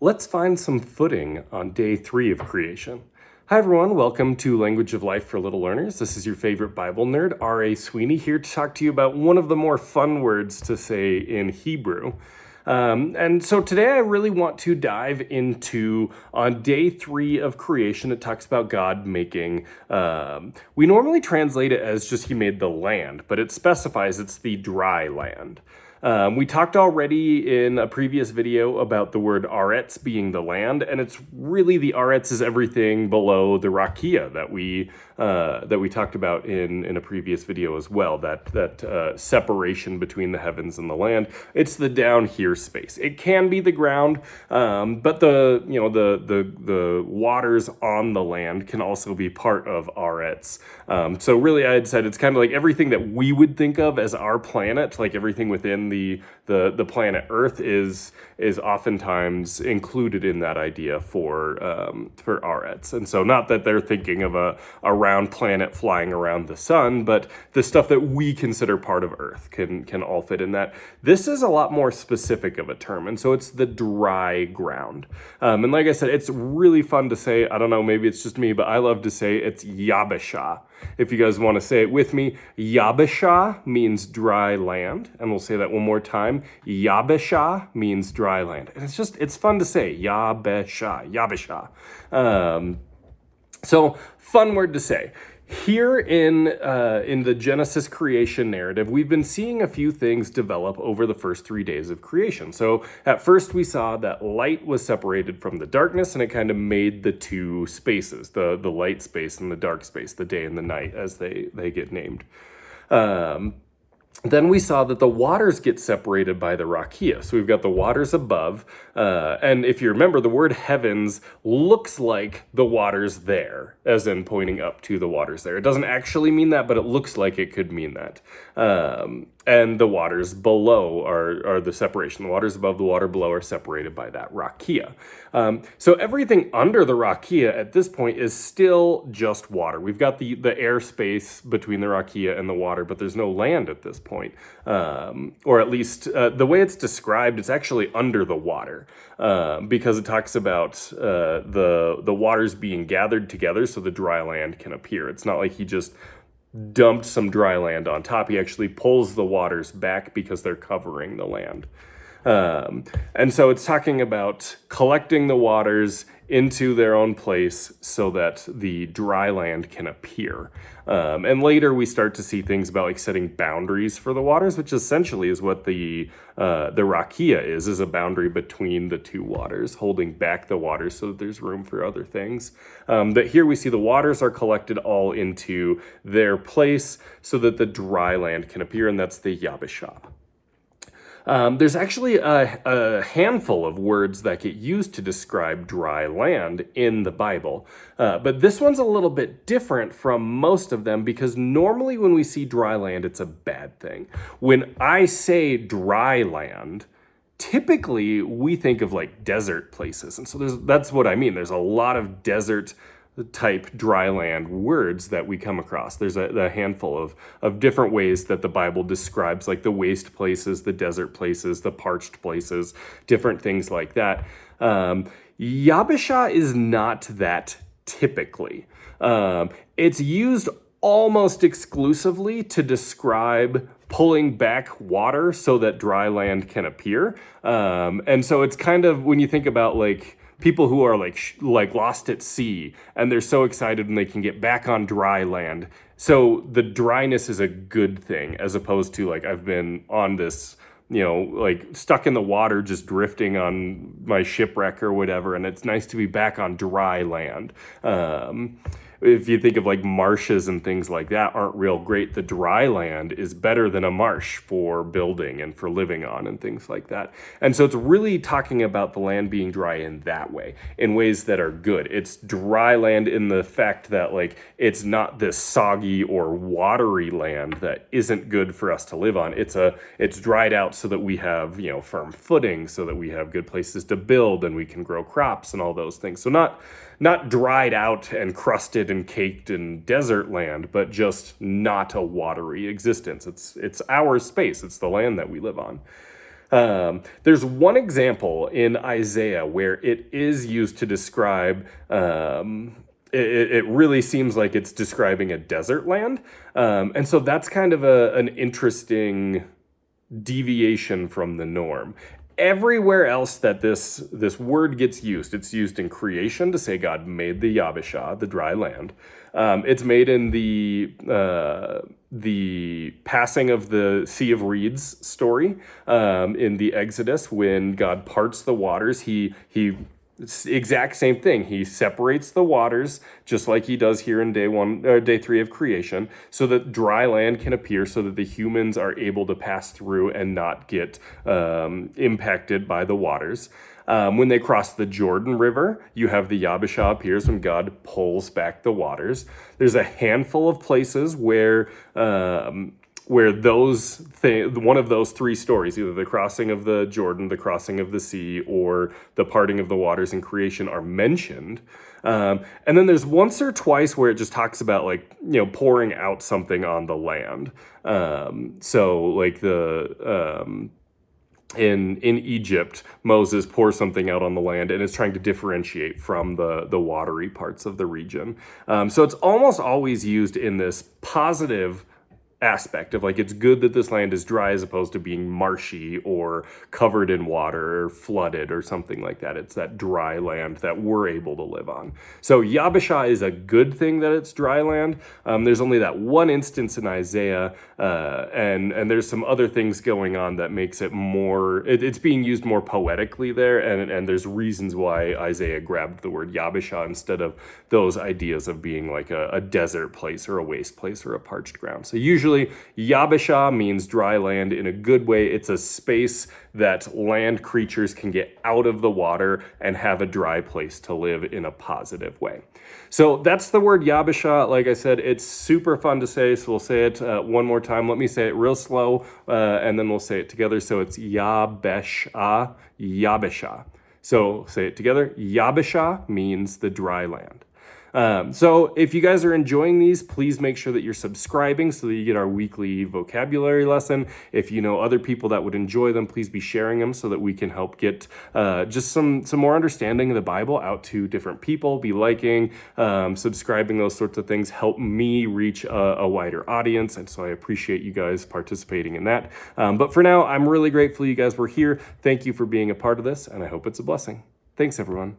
Let's find some footing on day 3 of creation. Hi everyone, welcome to Language of Life for Little Learners. This is your favorite Bible nerd, R.A. Sweeney, here to talk to you about one of the more fun words to say in Hebrew. And so today I really want to dive into, on day 3 of creation, it talks about God making, we normally translate it as just he made the land, but it specifies it's the dry land. We talked already in a previous video about the word aretz being the land, and it's really the aretz is everything below the rakia that we talked about in a previous video as well. That separation between the heavens and the land. It's the down here space. It can be the ground, but the waters on the land can also be part of aretz. So really, I had said it's kind of like everything that we would think of as our planet, like everything within the planet Earth is oftentimes included in that idea for aretz. And so not that they're thinking of a round planet flying around the sun, but the stuff that we consider part of Earth can all fit in that. This is a lot more specific of a term, and so it's the dry ground. And like I said, it's really fun to say. I don't know, maybe it's just me, but I love to say it's Yabasha. If you guys want to say it with me, Yabasha means dry land, and we'll say that one more time. Yabasha means dry land, and it's fun to say. Yabasha. So fun word to say. Here in the Genesis creation narrative, we've been seeing a few things develop over the first 3 days of creation. So at first we saw that light was separated from the darkness, and it kind of made the two spaces, the light space and the dark space, the day and the night as they get named. Then we saw that the waters get separated by the rakia. So we've got the waters above. And if you remember, the word heavens looks like the waters there, as in pointing up to the waters there. It doesn't actually mean that, but it looks like it could mean that. And the waters below are the separation. The waters above, the water below are separated by that rakia. So everything under the rakia at this point is still just water. We've got the air space between the rakia and the water, but there's no land at this point. Or at least the way it's described, it's actually under the water, because it talks about the waters being gathered together so the dry land can appear. It's not like he just dumped some dry land on top. He actually pulls the waters back because they're covering the land. And so it's talking about collecting the waters into their own place so that the dry land can appear. And later we start to see things about like setting boundaries for the waters, which essentially is what the rakia is a boundary between the two waters, holding back the waters so that there's room for other things. But here we see the waters are collected all into their place so that the dry land can appear, and that's the Yabasha. There's actually a handful of words that get used to describe dry land in the Bible. But this one's a little bit different from most of them because normally when we see dry land, it's a bad thing. When I say dry land, typically we think of like desert places. And so that's what I mean. There's a lot of desert type dry land words that we come across. There's a handful of different ways that the Bible describes like the waste places, the desert places, the parched places, different things like that. Yabasha is not that typically. It's used almost exclusively to describe pulling back water so that dry land can appear. And so it's kind of, when you think about like people who are like lost at sea and they're so excited when they can get back on dry land. So the dryness is a good thing as opposed to like I've been on this, like stuck in the water just drifting on my shipwreck or whatever, and it's nice to be back on dry land. If you think of like marshes and things like that aren't real great, the dry land is better than a marsh for building and for living on and things like that. And so it's really talking about the land being dry in that way, in ways that are good. It's dry land in the fact that like it's not this soggy or watery land that isn't good for us to live on. It's dried out so that we have, firm footing, so that we have good places to build and we can grow crops and all those things. So not dried out and crusted and caked in desert land, but just not a watery existence. It's our space. It's the land that we live on. There's one example in Isaiah where it is used to describe. It really seems like it's describing a desert land, and so that's kind of an interesting deviation from the norm. Everywhere else that this word gets used, it's used in creation to say God made the Yabasha, the dry land. It's made in the passing of the Sea of Reeds story in the Exodus when God parts the waters. He it's the exact same thing. He separates the waters just like he does here in day 3 of creation, so that dry land can appear, so that the humans are able to pass through and not get impacted by the waters. When they cross the Jordan River, you have the Yabasha appears when God pulls back the waters. There's a handful of places where one of those 3 stories, either the crossing of the Jordan, the crossing of the sea, or the parting of the waters in creation, are mentioned. And then there's once or twice where it just talks about, like, pouring out something on the land. So like in Egypt, Moses pours something out on the land and is trying to differentiate from the watery parts of the region. So it's almost always used in this positive aspect of, like, it's good that this land is dry as opposed to being marshy or covered in water or flooded or something like that. It's that dry land that we're able to live on. So Yabasha is a good thing that it's dry land. There's only that one instance in Isaiah, and there's some other things going on that makes it more, it's being used more poetically there, and there's reasons why Isaiah grabbed the word Yabasha instead of those ideas of being like a desert place or a waste place or a parched ground. So usually Yabasha means dry land in a good way. It's a space that land creatures can get out of the water and have a dry place to live in a positive way. So that's the word Yabasha. Like I said, it's super fun to say, so we'll say it one more time. Let me say it real slow, and then we'll say it together. So it's Yabesha, Yabasha. So say it together. Yabasha means the dry land. So if you guys are enjoying these, please make sure that you're subscribing so that you get our weekly vocabulary lesson. If you know other people that would enjoy them, please be sharing them so that we can help get just some more understanding of the Bible out to different people. Be liking, subscribing, those sorts of things help me reach a wider audience, and so I appreciate you guys participating in that. But for now, I'm really grateful you guys were here. Thank you for being a part of this, and I hope it's a blessing. Thanks, everyone.